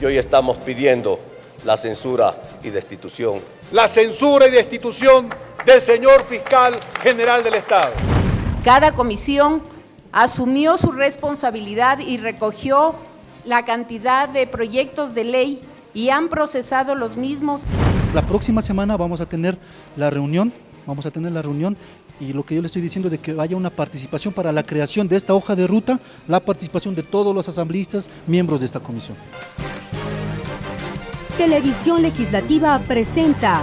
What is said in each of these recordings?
Y hoy estamos pidiendo la censura y destitución. La censura y destitución del señor fiscal general del Estado. Cada comisión asumió su responsabilidad y recogió la cantidad de proyectos de ley y han procesado los mismos. La próxima semana vamos a tener la reunión y lo que yo le estoy diciendo de que haya una participación para la creación de esta hoja de ruta, la participación de todos los asambleístas, miembros de esta comisión. Televisión Legislativa presenta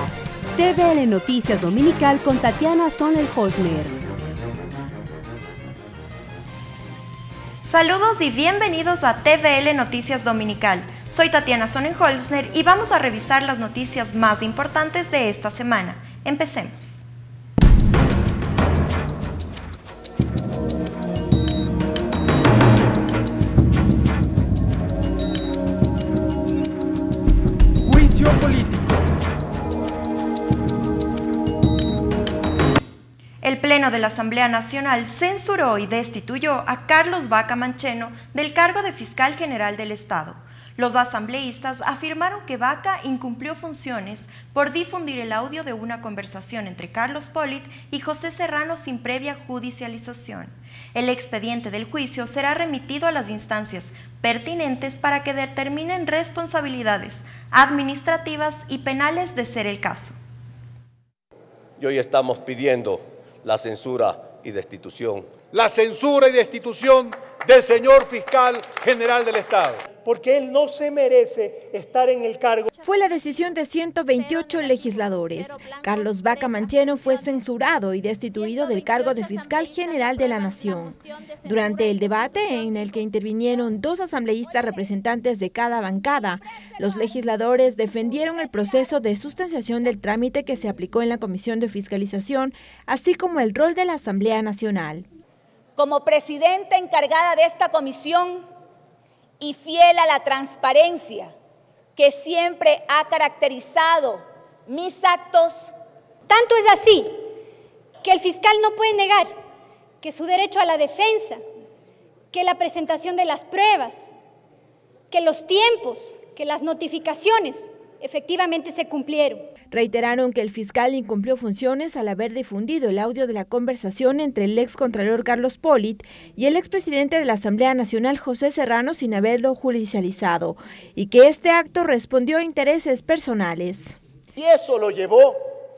TVL Noticias Dominical con Tatiana Sonnenholzner. Saludos y bienvenidos a TVL Noticias Dominical. Soy Tatiana Sonnenholzner y vamos a revisar las noticias más importantes de esta semana. Empecemos. Juicio político. El Pleno de la Asamblea Nacional censuró y destituyó a Carlos Vaca Mancheno del cargo de Fiscal General del Estado. Los asambleístas afirmaron que Vaca incumplió funciones por difundir el audio de una conversación entre Carlos Polit y José Serrano sin previa judicialización. El expediente del juicio será remitido a las instancias pertinentes para que determinen responsabilidades administrativas y penales de ser el caso. Y hoy estamos pidiendo la censura y destitución. La censura y destitución del señor fiscal general del Estado. Porque él no se merece estar en el cargo. Fue la decisión de 128 legisladores. Carlos Vaca Mancheno fue censurado y destituido del cargo de Fiscal General de la Nación. Durante el debate, en el que intervinieron dos asambleístas representantes de cada bancada, los legisladores defendieron el proceso de sustanciación del trámite que se aplicó en la Comisión de Fiscalización, así como el rol de la Asamblea Nacional. Como presidenta encargada de esta comisión, y fiel a la transparencia que siempre ha caracterizado mis actos. Tanto es así que el fiscal no puede negar que su derecho a la defensa, que la presentación de las pruebas, que los tiempos, que las notificaciones efectivamente se cumplieron. Reiteraron que el fiscal incumplió funciones al haber difundido el audio de la conversación entre el excontralor Carlos Polit y el expresidente de la Asamblea Nacional José Serrano sin haberlo judicializado, y que este acto respondió a intereses personales. Y eso lo llevó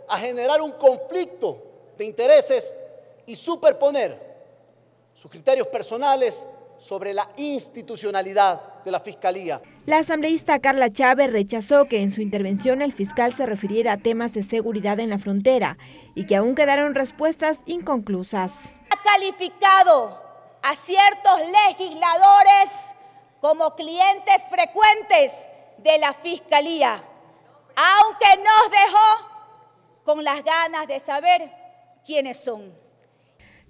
a generar un conflicto de intereses y superponer sus criterios personales sobre la institucionalidad de la Fiscalía. La asambleísta Carla Chávez rechazó que en su intervención el fiscal se refiriera a temas de seguridad en la frontera y que aún quedaron respuestas inconclusas. Ha calificado a ciertos legisladores como clientes frecuentes de la Fiscalía, aunque nos dejó con las ganas de saber quiénes son.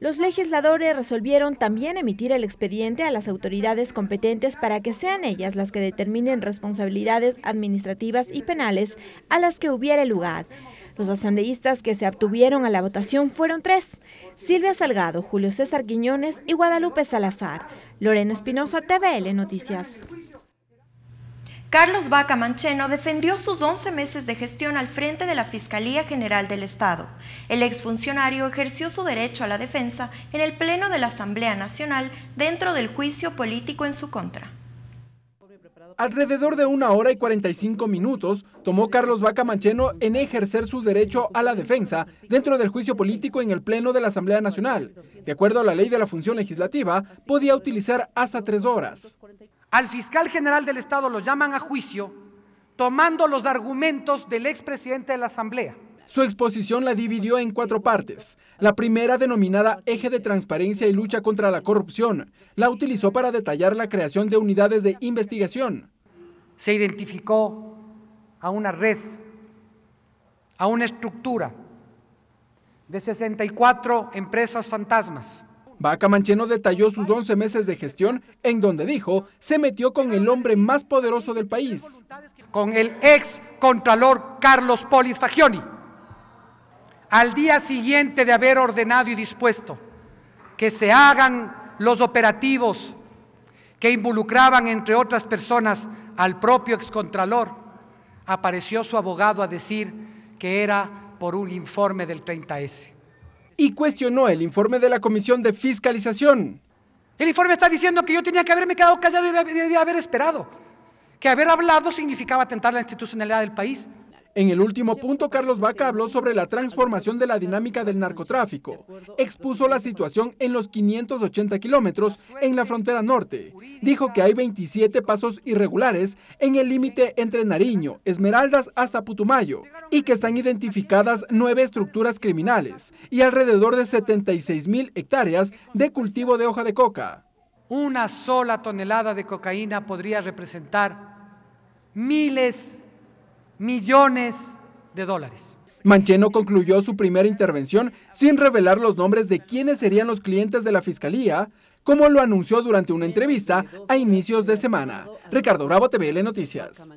Los legisladores resolvieron también emitir el expediente a las autoridades competentes para que sean ellas las que determinen responsabilidades administrativas y penales a las que hubiere lugar. Los asambleístas que se abstuvieron a la votación fueron 3: Silvia Salgado, Julio César Quiñones y Guadalupe Salazar. Lorena Espinosa, TVL Noticias. Carlos Vaca Mancheno defendió sus 11 meses de gestión al frente de la Fiscalía General del Estado. El exfuncionario ejerció su derecho a la defensa en el Pleno de la Asamblea Nacional dentro del juicio político en su contra. Alrededor de 1 hora y 45 minutos tomó Carlos Vaca Mancheno en ejercer su derecho a la defensa dentro del juicio político en el Pleno de la Asamblea Nacional. De acuerdo a la ley de la función legislativa, podía utilizar hasta 3 horas. Al fiscal general del Estado lo llaman a juicio tomando los argumentos del expresidente de la Asamblea. Su exposición la dividió en 4 partes. La primera, denominada Eje de Transparencia y Lucha contra la Corrupción, la utilizó para detallar la creación de unidades de investigación. Se identificó a una red, a una estructura de 64 empresas fantasmas. Vaca Mancheno detalló sus 11 meses de gestión, en donde dijo se metió con el hombre más poderoso del país. Con el ex contralor Carlos Polit Fagioni. Al día siguiente de haber ordenado y dispuesto que se hagan los operativos que involucraban, entre otras personas, al propio excontralor, apareció su abogado a decir que era por un informe del 30S. Y cuestionó el informe de la Comisión de Fiscalización. El informe está diciendo que yo tenía que haberme quedado callado y debía haber esperado, que haber hablado significaba atentar la institucionalidad del país. En el último punto, Carlos Baca habló sobre la transformación de la dinámica del narcotráfico. Expuso la situación en los 580 kilómetros en la frontera norte. Dijo que hay 27 pasos irregulares en el límite entre Nariño, Esmeraldas hasta Putumayo y que están identificadas 9 estructuras criminales y alrededor de 76.000 hectáreas de cultivo de hoja de coca. Una sola tonelada de cocaína podría representar miles, millones de dólares. Mancheno concluyó su primera intervención sin revelar los nombres de quiénes serían los clientes de la Fiscalía, como lo anunció durante una entrevista a inicios de semana. Ricardo Bravo, TVL Noticias.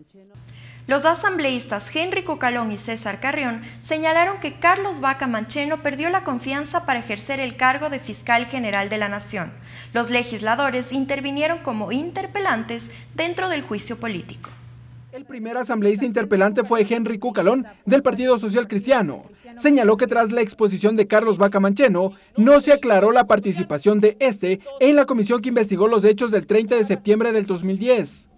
Los asambleístas Henry Cucalón y César Carrión señalaron que Carlos Baca Mancheno perdió la confianza para ejercer el cargo de fiscal general de la Nación. Los legisladores intervinieron como interpelantes dentro del juicio político. El primer asambleísta interpelante fue Henry Cucalón, del Partido Social Cristiano. Señaló que tras la exposición de Carlos Baca Mancheno, no se aclaró la participación de este en la comisión que investigó los hechos del 30 de septiembre del 2010.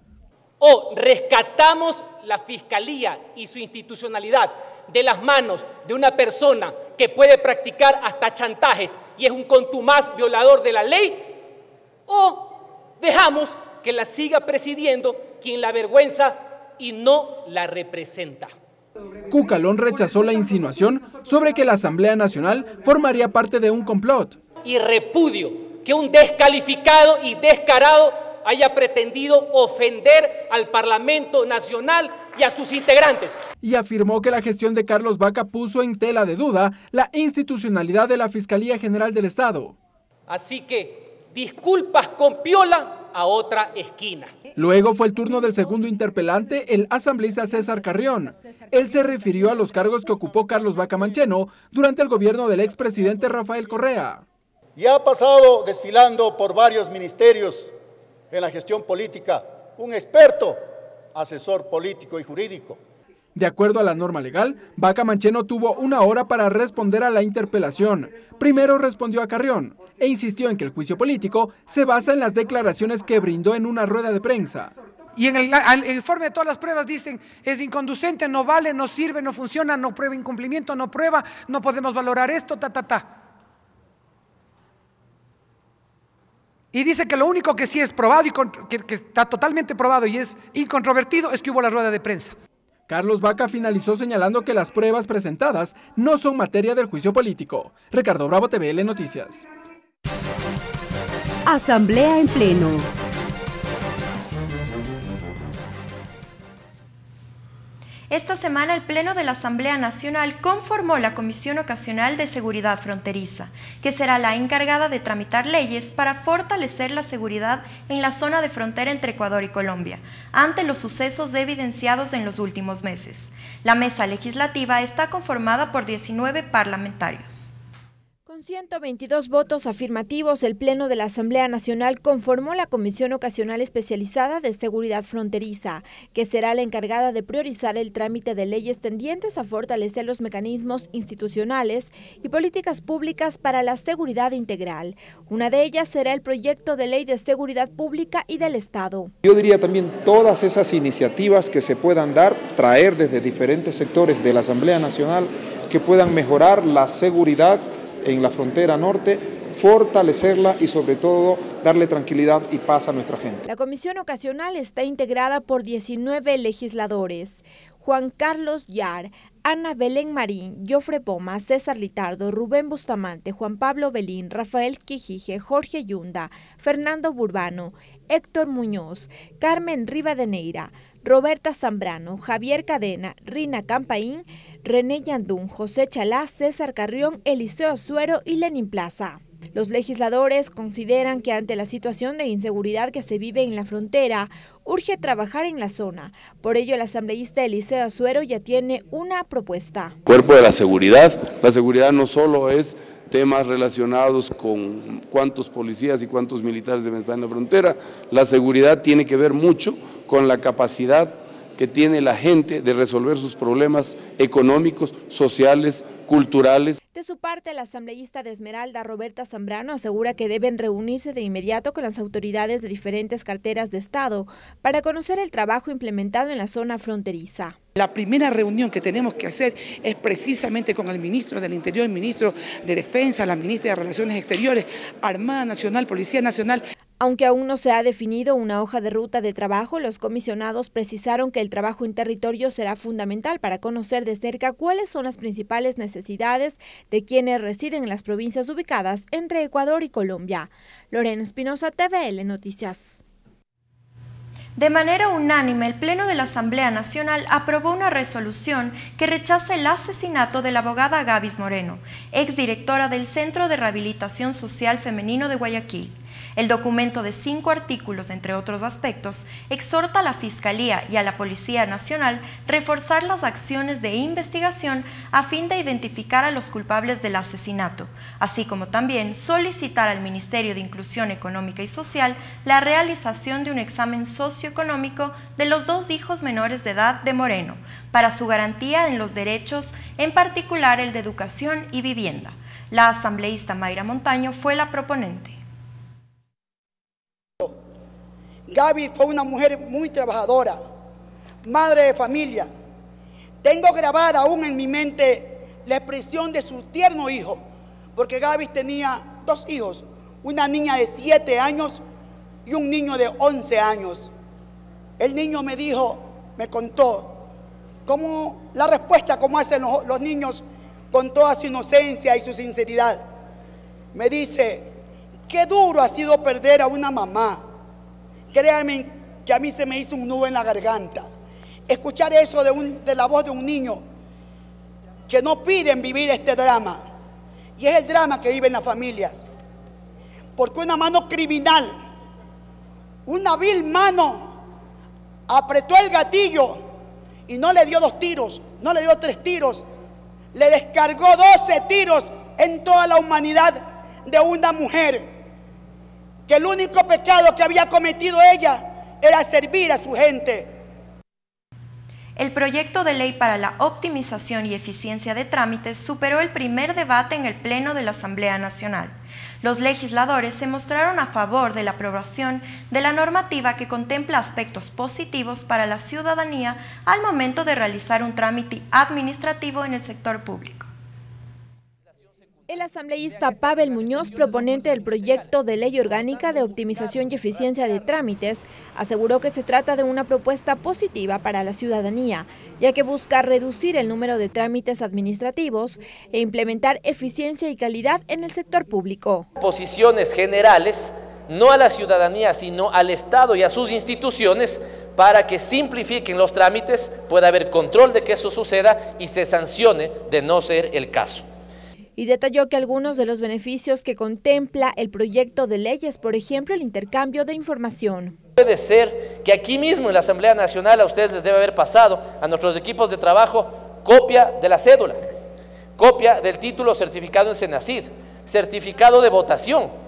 O rescatamos la Fiscalía y su institucionalidad de las manos de una persona que puede practicar hasta chantajes y es un contumaz violador de la ley, o dejamos que la siga presidiendo quien la avergüenza y no la representa. Cucalón rechazó la insinuación sobre que la Asamblea Nacional formaría parte de un complot. Y repudio que un descalificado y descarado haya pretendido ofender al Parlamento Nacional y a sus integrantes. Y afirmó que la gestión de Carlos Baca puso en tela de duda la institucionalidad de la Fiscalía General del Estado. Así que disculpas con piola a otra esquina. Luego fue el turno del segundo interpelante, el asambleísta César Carrión. Él se refirió a los cargos que ocupó Carlos Baca Mancheno durante el gobierno del expresidente Rafael Correa. Y ha pasado desfilando por varios ministerios en la gestión política, un experto, asesor político y jurídico. De acuerdo a la norma legal, Baca Mancheno tuvo 1 hora para responder a la interpelación. Primero respondió a Carrión e insistió en que el juicio político se basa en las declaraciones que brindó en una rueda de prensa. Y en el informe de todas las pruebas dicen, es inconducente, no vale, no sirve, no funciona, no prueba incumplimiento, no prueba, no podemos valorar esto, Y dice que lo único que sí es probado y que está totalmente probado y es incontrovertido es que hubo la rueda de prensa. Carlos Baca finalizó señalando que las pruebas presentadas no son materia del juicio político. Ricardo Bravo, TVL Noticias. Asamblea en pleno. Esta semana el Pleno de la Asamblea Nacional conformó la Comisión Ocasional de Seguridad Fronteriza, que será la encargada de tramitar leyes para fortalecer la seguridad en la zona de frontera entre Ecuador y Colombia, ante los sucesos evidenciados en los últimos meses. La mesa legislativa está conformada por 19 parlamentarios. Con 122 votos afirmativos, el Pleno de la Asamblea Nacional conformó la Comisión Ocasional Especializada de Seguridad Fronteriza, que será la encargada de priorizar el trámite de leyes tendientes a fortalecer los mecanismos institucionales y políticas públicas para la seguridad integral. Una de ellas será el proyecto de ley de seguridad pública y del Estado. Yo diría también todas esas iniciativas que se puedan traer desde diferentes sectores de la Asamblea Nacional que puedan mejorar la seguridad en la frontera norte, fortalecerla y sobre todo darle tranquilidad y paz a nuestra gente. La comisión ocasional está integrada por 19 legisladores: Juan Carlos Yar, Ana Belén Marín, Jofre Poma, César Litardo, Rubén Bustamante, Juan Pablo Belín, Rafael Quijije, Jorge Yunda, Fernando Burbano, Héctor Muñoz, Carmen Rivadeneira, Roberta Zambrano, Javier Cadena, Rina Campaín, René Yandún, José Chalá, César Carrión, Eliseo Azuero y Lenín Plaza. Los legisladores consideran que ante la situación de inseguridad que se vive en la frontera, urge trabajar en la zona. Por ello, el asambleísta Eliseo Azuero ya tiene una propuesta. Cuerpo de la seguridad no solo es temas relacionados con cuántos policías y cuántos militares deben estar en la frontera, la seguridad tiene que ver mucho con la capacidad que tiene la gente de resolver sus problemas económicos, sociales, culturales. De su parte, la asambleísta de Esmeralda, Roberta Zambrano, asegura que deben reunirse de inmediato con las autoridades de diferentes carteras de Estado para conocer el trabajo implementado en la zona fronteriza. La primera reunión que tenemos que hacer es precisamente con el ministro del Interior, el ministro de Defensa, la ministra de Relaciones Exteriores, Armada Nacional, Policía Nacional. Aunque aún no se ha definido una hoja de ruta de trabajo, los comisionados precisaron que el trabajo en territorio será fundamental para conocer de cerca cuáles son las principales necesidades de quienes residen en las provincias ubicadas entre Ecuador y Colombia. Lorena Espinosa, TVL Noticias. De manera unánime, el Pleno de la Asamblea Nacional aprobó una resolución que rechaza el asesinato de la abogada Gavis Moreno, exdirectora del Centro de Rehabilitación Social Femenino de Guayaquil. El documento de 5 artículos, entre otros aspectos, exhorta a la Fiscalía y a la Policía Nacional reforzar las acciones de investigación a fin de identificar a los culpables del asesinato, así como también solicitar al Ministerio de Inclusión Económica y Social la realización de un examen socioeconómico de los 2 hijos menores de edad de Moreno, para su garantía en los derechos, en particular el de educación y vivienda. La asambleísta Mayra Montaño fue la proponente. Gaby fue una mujer muy trabajadora, madre de familia. Tengo grabada aún en mi mente la expresión de su tierno hijo, porque Gaby tenía 2 hijos, una niña de 7 años y un niño de 11 años. El niño me dijo, me contó, cómo la respuesta como hacen los niños con toda su inocencia y su sinceridad. Me dice, qué duro ha sido perder a una mamá. Créanme que a mí se me hizo un nudo en la garganta. Escuchar eso de la voz de un niño que no piden vivir este drama. Y es el drama que viven las familias. Porque una mano criminal, una vil mano, apretó el gatillo y no le dio 2 tiros, no le dio 3 tiros. Le descargó 12 tiros en toda la humanidad de una mujer, que el único pecado que había cometido ella era servir a su gente. El proyecto de ley para la optimización y eficiencia de trámites superó el primer debate en el Pleno de la Asamblea Nacional. Los legisladores se mostraron a favor de la aprobación de la normativa que contempla aspectos positivos para la ciudadanía al momento de realizar un trámite administrativo en el sector público. El asambleísta Pavel Muñoz, proponente del proyecto de ley orgánica de optimización y eficiencia de trámites, aseguró que se trata de una propuesta positiva para la ciudadanía, ya que busca reducir el número de trámites administrativos e implementar eficiencia y calidad en el sector público. Posiciones generales, no a la ciudadanía, sino al Estado y a sus instituciones, para que simplifiquen los trámites, pueda haber control de que eso suceda y se sancione de no ser el caso. Y detalló que algunos de los beneficios que contempla el proyecto de ley es, por ejemplo, el intercambio de información. Puede ser que aquí mismo en la Asamblea Nacional a ustedes les debe haber pasado, a nuestros equipos de trabajo, copia de la cédula, copia del título certificado en Senacid, certificado de votación.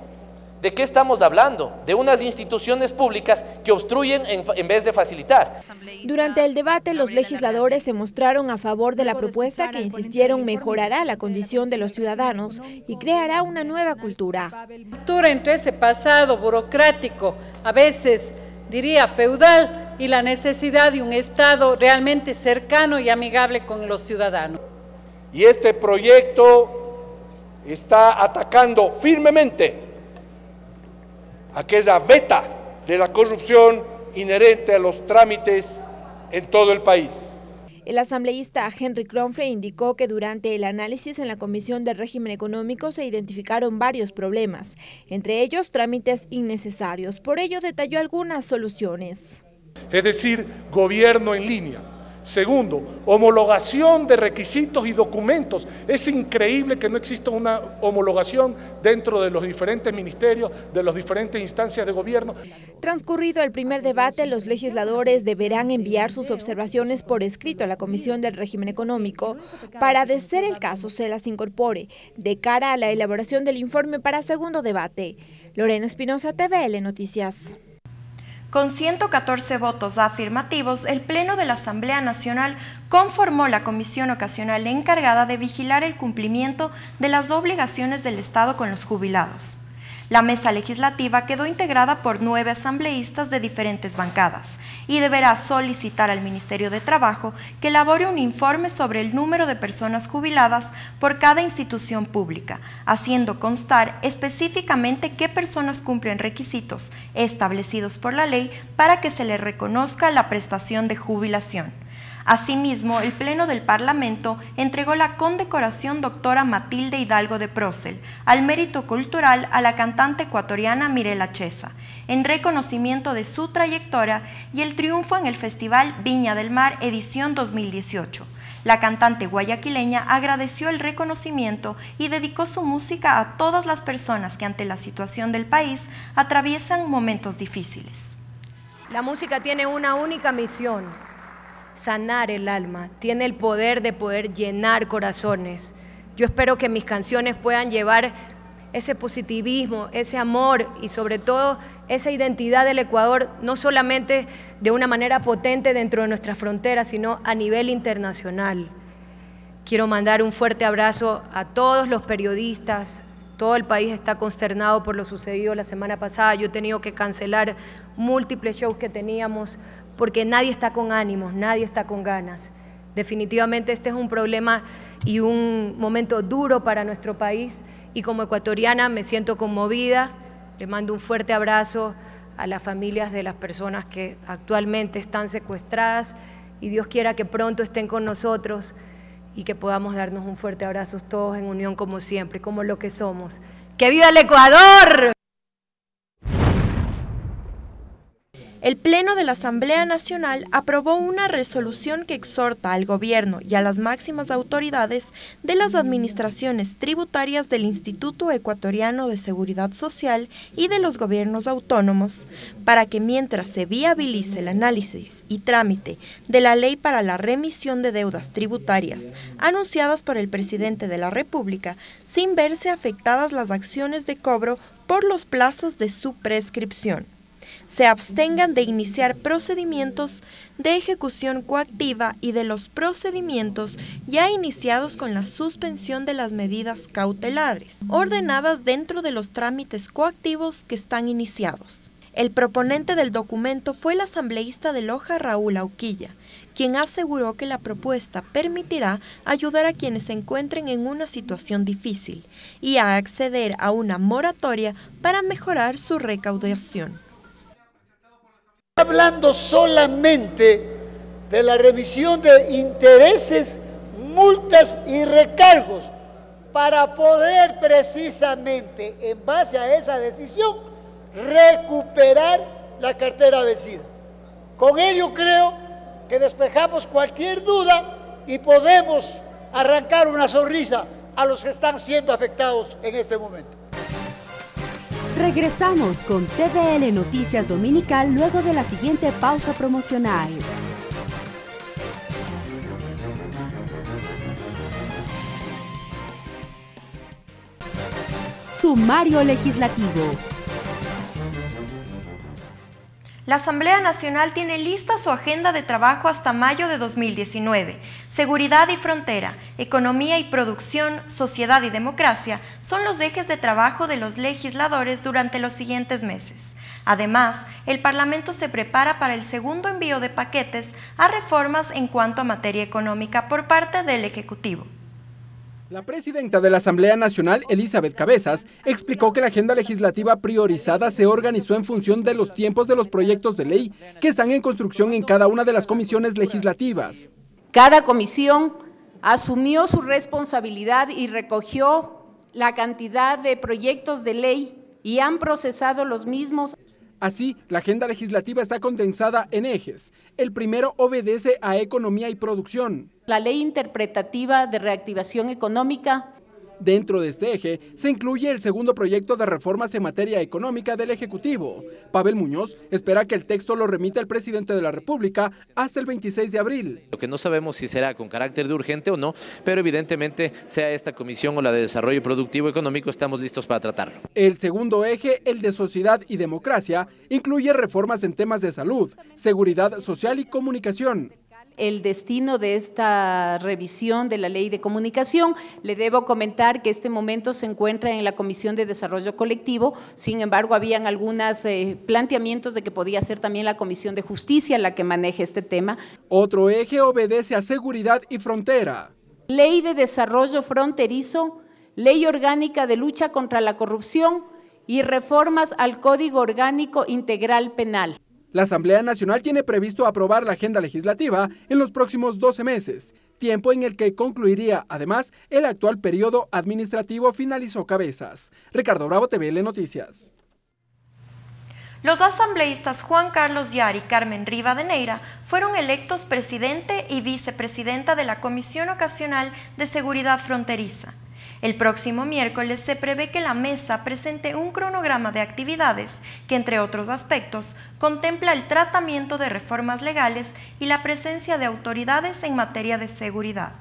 ¿De qué estamos hablando? De unas instituciones públicas que obstruyen en vez de facilitar. Durante el debate, los legisladores se mostraron a favor de la propuesta que insistieron mejorará la condición de los ciudadanos y creará una nueva cultura. Entre ese pasado burocrático, a veces diría feudal, y la necesidad de un Estado realmente cercano y amigable con los ciudadanos. Y este proyecto está atacando firmemente aquella veta de la corrupción inherente a los trámites en todo el país. El asambleísta Henry Kronfle indicó que durante el análisis en la Comisión del Régimen Económico se identificaron varios problemas, entre ellos trámites innecesarios. Por ello detalló algunas soluciones. Es decir, gobierno en línea. Segundo, homologación de requisitos y documentos. Es increíble que no exista una homologación dentro de los diferentes ministerios, de las diferentes instancias de gobierno. Transcurrido el primer debate, los legisladores deberán enviar sus observaciones por escrito a la Comisión del Régimen Económico para, de ser el caso, se las incorpore de cara a la elaboración del informe para segundo debate. Lorena Espinosa, TVL Noticias. Con 114 votos afirmativos, el Pleno de la Asamblea Nacional conformó la comisión ocasional encargada de vigilar el cumplimiento de las obligaciones del Estado con los jubilados. La mesa legislativa quedó integrada por 9 asambleístas de diferentes bancadas y deberá solicitar al Ministerio de Trabajo que elabore un informe sobre el número de personas jubiladas por cada institución pública, haciendo constar específicamente qué personas cumplen requisitos establecidos por la ley para que se les reconozca la prestación de jubilación. Asimismo, el Pleno del Parlamento entregó la condecoración Doctora Matilde Hidalgo de Procel al mérito cultural a la cantante ecuatoriana Mirela Chesa, en reconocimiento de su trayectoria y el triunfo en el Festival Viña del Mar edición 2018. La cantante guayaquileña agradeció el reconocimiento y dedicó su música a todas las personas que ante la situación del país atraviesan momentos difíciles. La música tiene una única misión: sanar el alma, tiene el poder de poder llenar corazones. Yo espero que mis canciones puedan llevar ese positivismo, ese amor y sobre todo esa identidad del Ecuador, no solamente de una manera potente dentro de nuestras fronteras, sino a nivel internacional. Quiero mandar un fuerte abrazo a todos los periodistas. Todo el país está consternado por lo sucedido la semana pasada. Yo he tenido que cancelar múltiples shows que teníamos porque nadie está con ánimos, nadie está con ganas. Definitivamente este es un problema y un momento duro para nuestro país y como ecuatoriana me siento conmovida. Le mando un fuerte abrazo a las familias de las personas que actualmente están secuestradas y Dios quiera que pronto estén con nosotros y que podamos darnos un fuerte abrazo todos en unión como siempre, como lo que somos. ¡Que viva el Ecuador! El Pleno de la Asamblea Nacional aprobó una resolución que exhorta al gobierno y a las máximas autoridades de las administraciones tributarias del Instituto Ecuatoriano de Seguridad Social y de los gobiernos autónomos para que mientras se viabilice el análisis y trámite de la ley para la remisión de deudas tributarias anunciadas por el presidente de la República, sin verse afectadas las acciones de cobro por los plazos de su prescripción, se abstengan de iniciar procedimientos de ejecución coactiva y de los procedimientos ya iniciados con la suspensión de las medidas cautelares, ordenadas dentro de los trámites coactivos que están iniciados. El proponente del documento fue el asambleísta de Loja, Raúl Auquilla, quien aseguró que la propuesta permitirá ayudar a quienes se encuentren en una situación difícil y a acceder a una moratoria para mejorar su recaudación. Hablando solamente de la remisión de intereses, multas y recargos para poder precisamente en base a esa decisión recuperar la cartera vencida. Con ello creo que despejamos cualquier duda y podemos arrancar una sonrisa a los que están siendo afectados en este momento. Regresamos con TVL Noticias Dominical luego de la siguiente pausa promocional. Sumario legislativo. La Asamblea Nacional tiene lista su agenda de trabajo hasta mayo de 2019. Seguridad y frontera, economía y producción, sociedad y democracia son los ejes de trabajo de los legisladores durante los siguientes meses. Además, el Parlamento se prepara para el segundo envío de paquetes a reformas en cuanto a materia económica por parte del Ejecutivo. La presidenta de la Asamblea Nacional, Elizabeth Cabezas, explicó que la agenda legislativa priorizada se organizó en función de los tiempos de los proyectos de ley que están en construcción en cada una de las comisiones legislativas. Cada comisión asumió su responsabilidad y recogió la cantidad de proyectos de ley y han procesado los mismos. Así, la agenda legislativa está condensada en ejes. El primero obedece a economía y producción. La ley interpretativa de reactivación económica. Dentro de este eje se incluye el segundo proyecto de reformas en materia económica del Ejecutivo. Pavel Muñoz espera que el texto lo remita el presidente de la República hasta el 26 de abril. Lo que no sabemos si será con carácter de urgente o no, pero evidentemente sea esta comisión o la de desarrollo productivo económico, estamos listos para tratarlo. El segundo eje, el de sociedad y democracia, incluye reformas en temas de salud, seguridad social y comunicación. El destino de esta revisión de la Ley de Comunicación, le debo comentar que este momento se encuentra en la Comisión de Desarrollo Colectivo, sin embargo habían algunos planteamientos de que podía ser también la Comisión de Justicia la que maneje este tema. Otro eje obedece a seguridad y frontera. Ley de Desarrollo Fronterizo, Ley Orgánica de Lucha contra la Corrupción y reformas al Código Orgánico Integral Penal. La Asamblea Nacional tiene previsto aprobar la agenda legislativa en los próximos 12 meses, tiempo en el que concluiría, además, el actual periodo administrativo, finalizó Cabezas. Ricardo Bravo, TVL Noticias. Los asambleístas Juan Carlos Yar y Carmen Rivadeneira fueron electos presidente y vicepresidenta de la Comisión Ocasional de Seguridad Fronteriza. El próximo miércoles se prevé que la mesa presente un cronograma de actividades que, entre otros aspectos, contempla el tratamiento de reformas legales y la presencia de autoridades en materia de seguridad.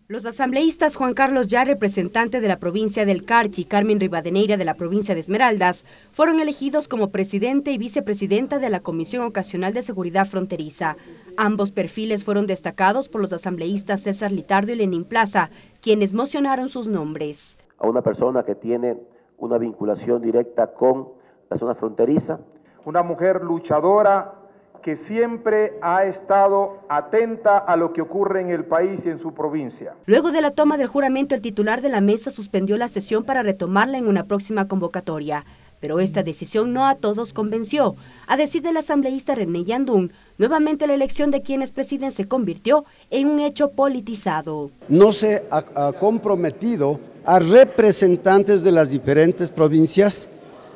Los asambleístas Juan Carlos Yar, representante de la provincia del Carchi, y Carmen Rivadeneira de la provincia de Esmeraldas, fueron elegidos como presidente y vicepresidenta de la Comisión Ocasional de Seguridad Fronteriza. Ambos perfiles fueron destacados por los asambleístas César Litardo y Lenín Plaza, quienes mocionaron sus nombres. A una persona que tiene una vinculación directa con la zona fronteriza. Una mujer luchadora que siempre ha estado atenta a lo que ocurre en el país y en su provincia. Luego de la toma del juramento, el titular de la mesa suspendió la sesión para retomarla en una próxima convocatoria. Pero esta decisión no a todos convenció. A decir del asambleísta René Yandún, nuevamente la elección de quienes presiden se convirtió en un hecho politizado. No se ha comprometido a representantes de las diferentes provincias,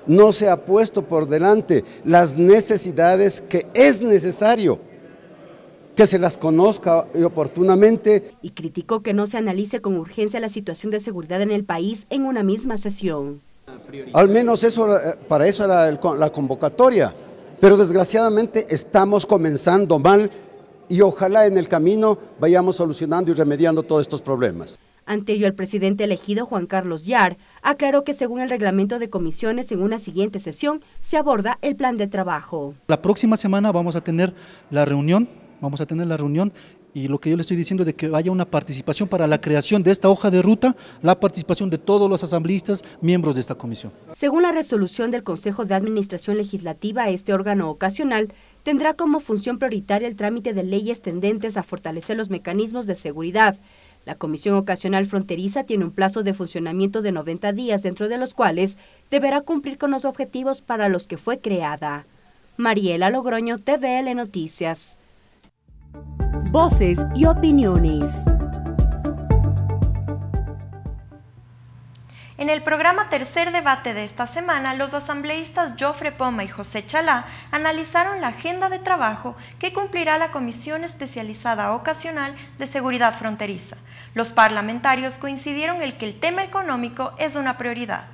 no se ha puesto por delante las necesidades que es necesario que se las conozca oportunamente. Y criticó que no se analice con urgencia la situación de seguridad en el país en una misma sesión. Al menos para eso era la convocatoria, pero desgraciadamente estamos comenzando mal y ojalá en el camino vayamos solucionando y remediando todos estos problemas. Ante ello, el presidente elegido, Juan Carlos Yar, aclaró que según el reglamento de comisiones, en una siguiente sesión se aborda el plan de trabajo. La próxima semana vamos a tener la reunión y lo que yo le estoy diciendo de que haya una participación para la creación de esta hoja de ruta, la participación de todos los asambleístas, miembros de esta comisión. Según la resolución del Consejo de Administración Legislativa, este órgano ocasional tendrá como función prioritaria el trámite de leyes tendentes a fortalecer los mecanismos de seguridad. La Comisión Ocasional Fronteriza tiene un plazo de funcionamiento de 90 días, dentro de los cuales deberá cumplir con los objetivos para los que fue creada. Mariela Logroño, TVL Noticias. Voces y opiniones. En el programa Tercer Debate de esta semana, los asambleístas Jofre Poma y José Chalá analizaron la agenda de trabajo que cumplirá la Comisión Especializada Ocasional de Seguridad Fronteriza. Los parlamentarios coincidieron en que el tema económico es una prioridad.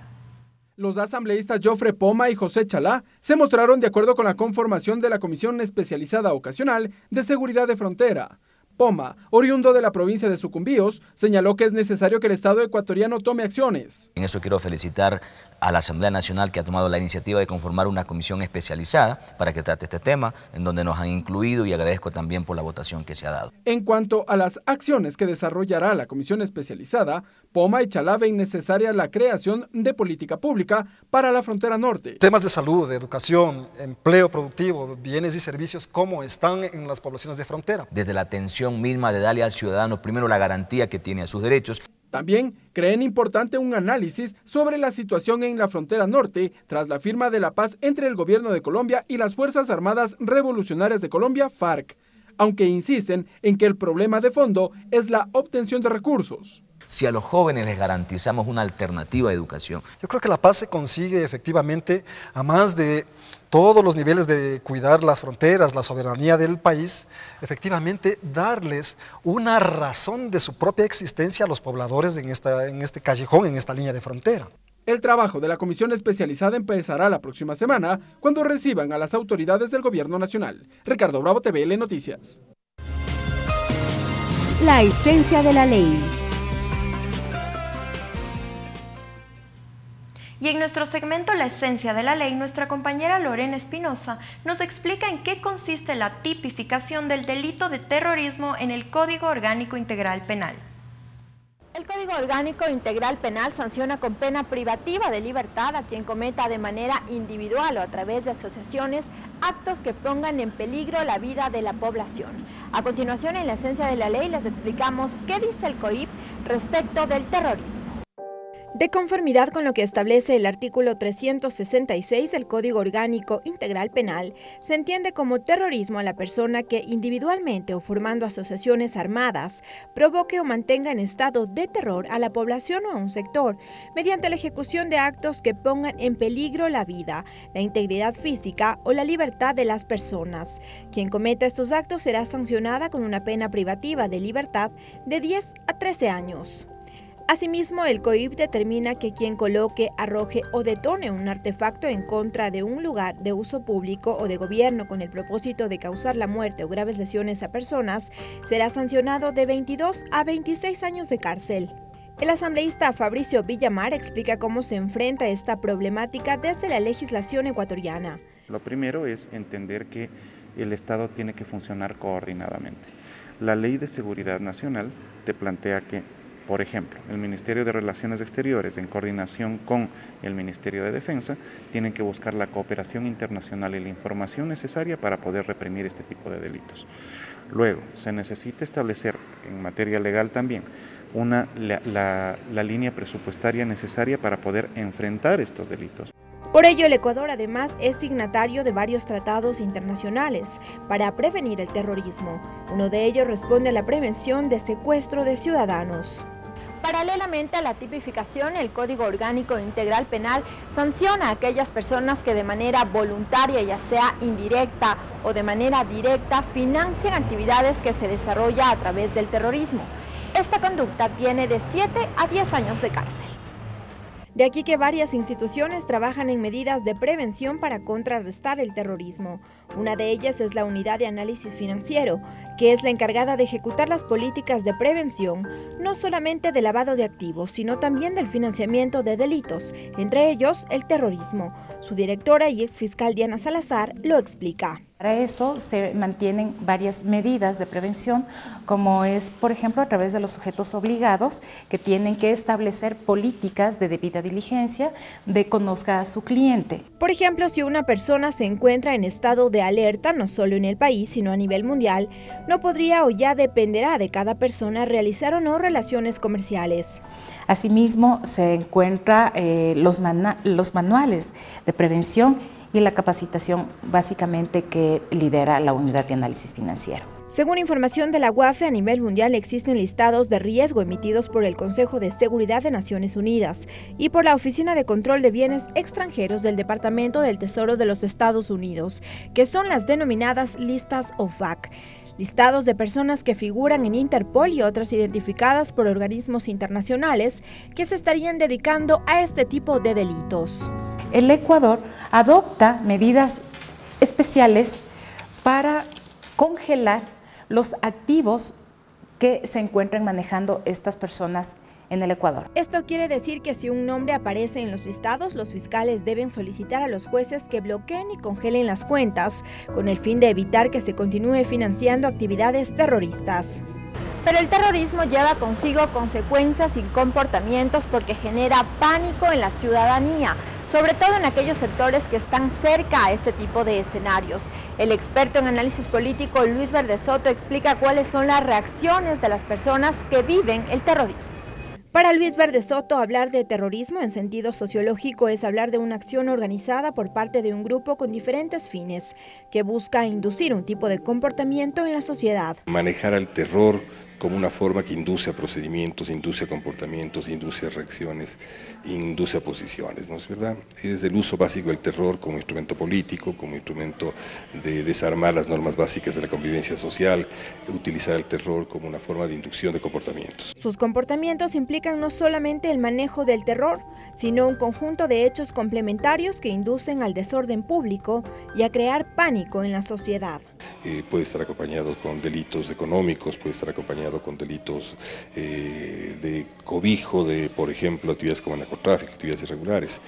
Los asambleístas Jofre Poma y José Chalá se mostraron de acuerdo con la conformación de la Comisión Especializada Ocasional de Seguridad de Frontera. Poma, oriundo de la provincia de Sucumbíos, señaló que es necesario que el Estado ecuatoriano tome acciones. En eso quiero felicitar a la Asamblea Nacional que ha tomado la iniciativa de conformar una comisión especializada para que trate este tema, en donde nos han incluido, y agradezco también por la votación que se ha dado. En cuanto a las acciones que desarrollará la comisión especializada, Poma y Chalá ven necesaria la creación de política pública para la frontera norte. Temas de salud, de educación, empleo productivo, bienes y servicios, ¿cómo están en las poblaciones de frontera? Desde la atención misma de darle al ciudadano primero la garantía que tiene a sus derechos. También creen importante un análisis sobre la situación en la frontera norte tras la firma de la paz entre el gobierno de Colombia y las Fuerzas Armadas Revolucionarias de Colombia, FARC, aunque insisten en que el problema de fondo es la obtención de recursos. si a los jóvenes les garantizamos una alternativa de educación. Yo creo que la paz se consigue efectivamente a más de todos los niveles de cuidar las fronteras, la soberanía del país, efectivamente darles una razón de su propia existencia a los pobladores en este callejón, en esta línea de frontera. El trabajo de la comisión especializada empezará la próxima semana cuando reciban a las autoridades del Gobierno Nacional. Ricardo Bravo, TVL Noticias. La esencia de la ley. Y en nuestro segmento La esencia de la ley, nuestra compañera Lorena Espinosa nos explica en qué consiste la tipificación del delito de terrorismo en el Código Orgánico Integral Penal. El Código Orgánico Integral Penal sanciona con pena privativa de libertad a quien cometa de manera individual o a través de asociaciones actos que pongan en peligro la vida de la población. A continuación, en la esencia de la ley, les explicamos qué dice el COIP respecto del terrorismo. De conformidad con lo que establece el artículo 366 del Código Orgánico Integral Penal, se entiende como terrorismo a la persona que individualmente o formando asociaciones armadas provoque o mantenga en estado de terror a la población o a un sector, mediante la ejecución de actos que pongan en peligro la vida, la integridad física o la libertad de las personas. Quien cometa estos actos será sancionada con una pena privativa de libertad de 10 a 13 años. Asimismo, el COIP determina que quien coloque, arroje o detone un artefacto en contra de un lugar de uso público o de gobierno con el propósito de causar la muerte o graves lesiones a personas será sancionado de 22 a 26 años de cárcel. El asambleísta Fabricio Villamar explica cómo se enfrenta esta problemática desde la legislación ecuatoriana. Lo primero es entender que el Estado tiene que funcionar coordinadamente. La Ley de Seguridad Nacional te plantea que, por ejemplo, el Ministerio de Relaciones Exteriores, en coordinación con el Ministerio de Defensa, tienen que buscar la cooperación internacional y la información necesaria para poder reprimir este tipo de delitos. Luego, se necesita establecer en materia legal también la línea presupuestaria necesaria para poder enfrentar estos delitos. Por ello, el Ecuador además es signatario de varios tratados internacionales para prevenir el terrorismo. Uno de ellos responde a la prevención de secuestro de ciudadanos. Paralelamente a la tipificación, el Código Orgánico Integral Penal sanciona a aquellas personas que de manera voluntaria, ya sea indirecta o de manera directa, financian actividades que se desarrollan a través del terrorismo. Esta conducta tiene de 7 a 10 años de cárcel. De aquí que varias instituciones trabajan en medidas de prevención para contrarrestar el terrorismo. Una de ellas es la Unidad de Análisis Financiero, que es la encargada de ejecutar las políticas de prevención, no solamente del lavado de activos, sino también del financiamiento de delitos, entre ellos el terrorismo. Su directora y exfiscal Diana Salazar lo explica. Para eso se mantienen varias medidas de prevención, como es, por ejemplo, a través de los sujetos obligados, que tienen que establecer políticas de debida diligencia, de conozca a su cliente. Por ejemplo, si una persona se encuentra en estado de alerta, no solo en el país, sino a nivel mundial, no podría o ya dependerá de cada persona realizar o no relaciones comerciales. Asimismo, se encuentran los manuales de prevención y la capacitación básicamente que lidera la Unidad de Análisis Financiero. Según información de la UAFE, a nivel mundial existen listados de riesgo emitidos por el Consejo de Seguridad de Naciones Unidas y por la Oficina de Control de Bienes Extranjeros del Departamento del Tesoro de los Estados Unidos, que son las denominadas listas OFAC. Listados de personas que figuran en Interpol y otras identificadas por organismos internacionales que se estarían dedicando a este tipo de delitos. El Ecuador adopta medidas especiales para congelar los activos que se encuentran manejando estas personas en el Ecuador. Esto quiere decir que si un nombre aparece en los listados, los fiscales deben solicitar a los jueces que bloqueen y congelen las cuentas, con el fin de evitar que se continúe financiando actividades terroristas. Pero el terrorismo lleva consigo consecuencias y comportamientos porque genera pánico en la ciudadanía, sobre todo en aquellos sectores que están cerca a este tipo de escenarios. El experto en análisis político Luis Verde Soto explica cuáles son las reacciones de las personas que viven el terrorismo. Para Luis Verde Soto, hablar de terrorismo en sentido sociológico es hablar de una acción organizada por parte de un grupo con diferentes fines, que busca inducir un tipo de comportamiento en la sociedad. Manejar el terror como una forma que induce a procedimientos, induce a comportamientos, induce a reacciones, induce a posiciones, ¿no es verdad? Es el uso básico del terror como instrumento político, como instrumento de desarmar las normas básicas de la convivencia social, utilizar el terror como una forma de inducción de comportamientos. Sus comportamientos implican no solamente el manejo del terror, sino un conjunto de hechos complementarios que inducen al desorden público y a crear pánico en la sociedad. Puede estar acompañado con delitos económicos, puede estar acompañado con delitos de cobijo, de, por ejemplo, actividades como narcotráfico, actividades irregulares.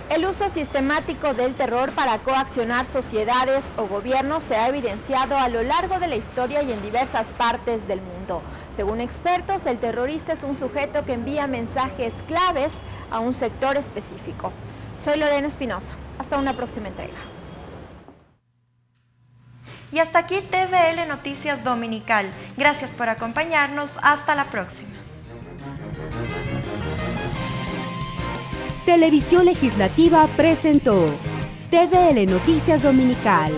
El uso sistemático del terror para coaccionar sociedades o gobiernos se ha evidenciado a lo largo de la historia y en diversas partes del mundo. Según expertos, el terrorista es un sujeto que envía mensajes claves a un sector específico. Soy Lorena Espinosa. Hasta una próxima entrega. Y hasta aquí TVL Noticias Dominical. Gracias por acompañarnos. Hasta la próxima. Televisión Legislativa presentó TVL Noticias Dominical.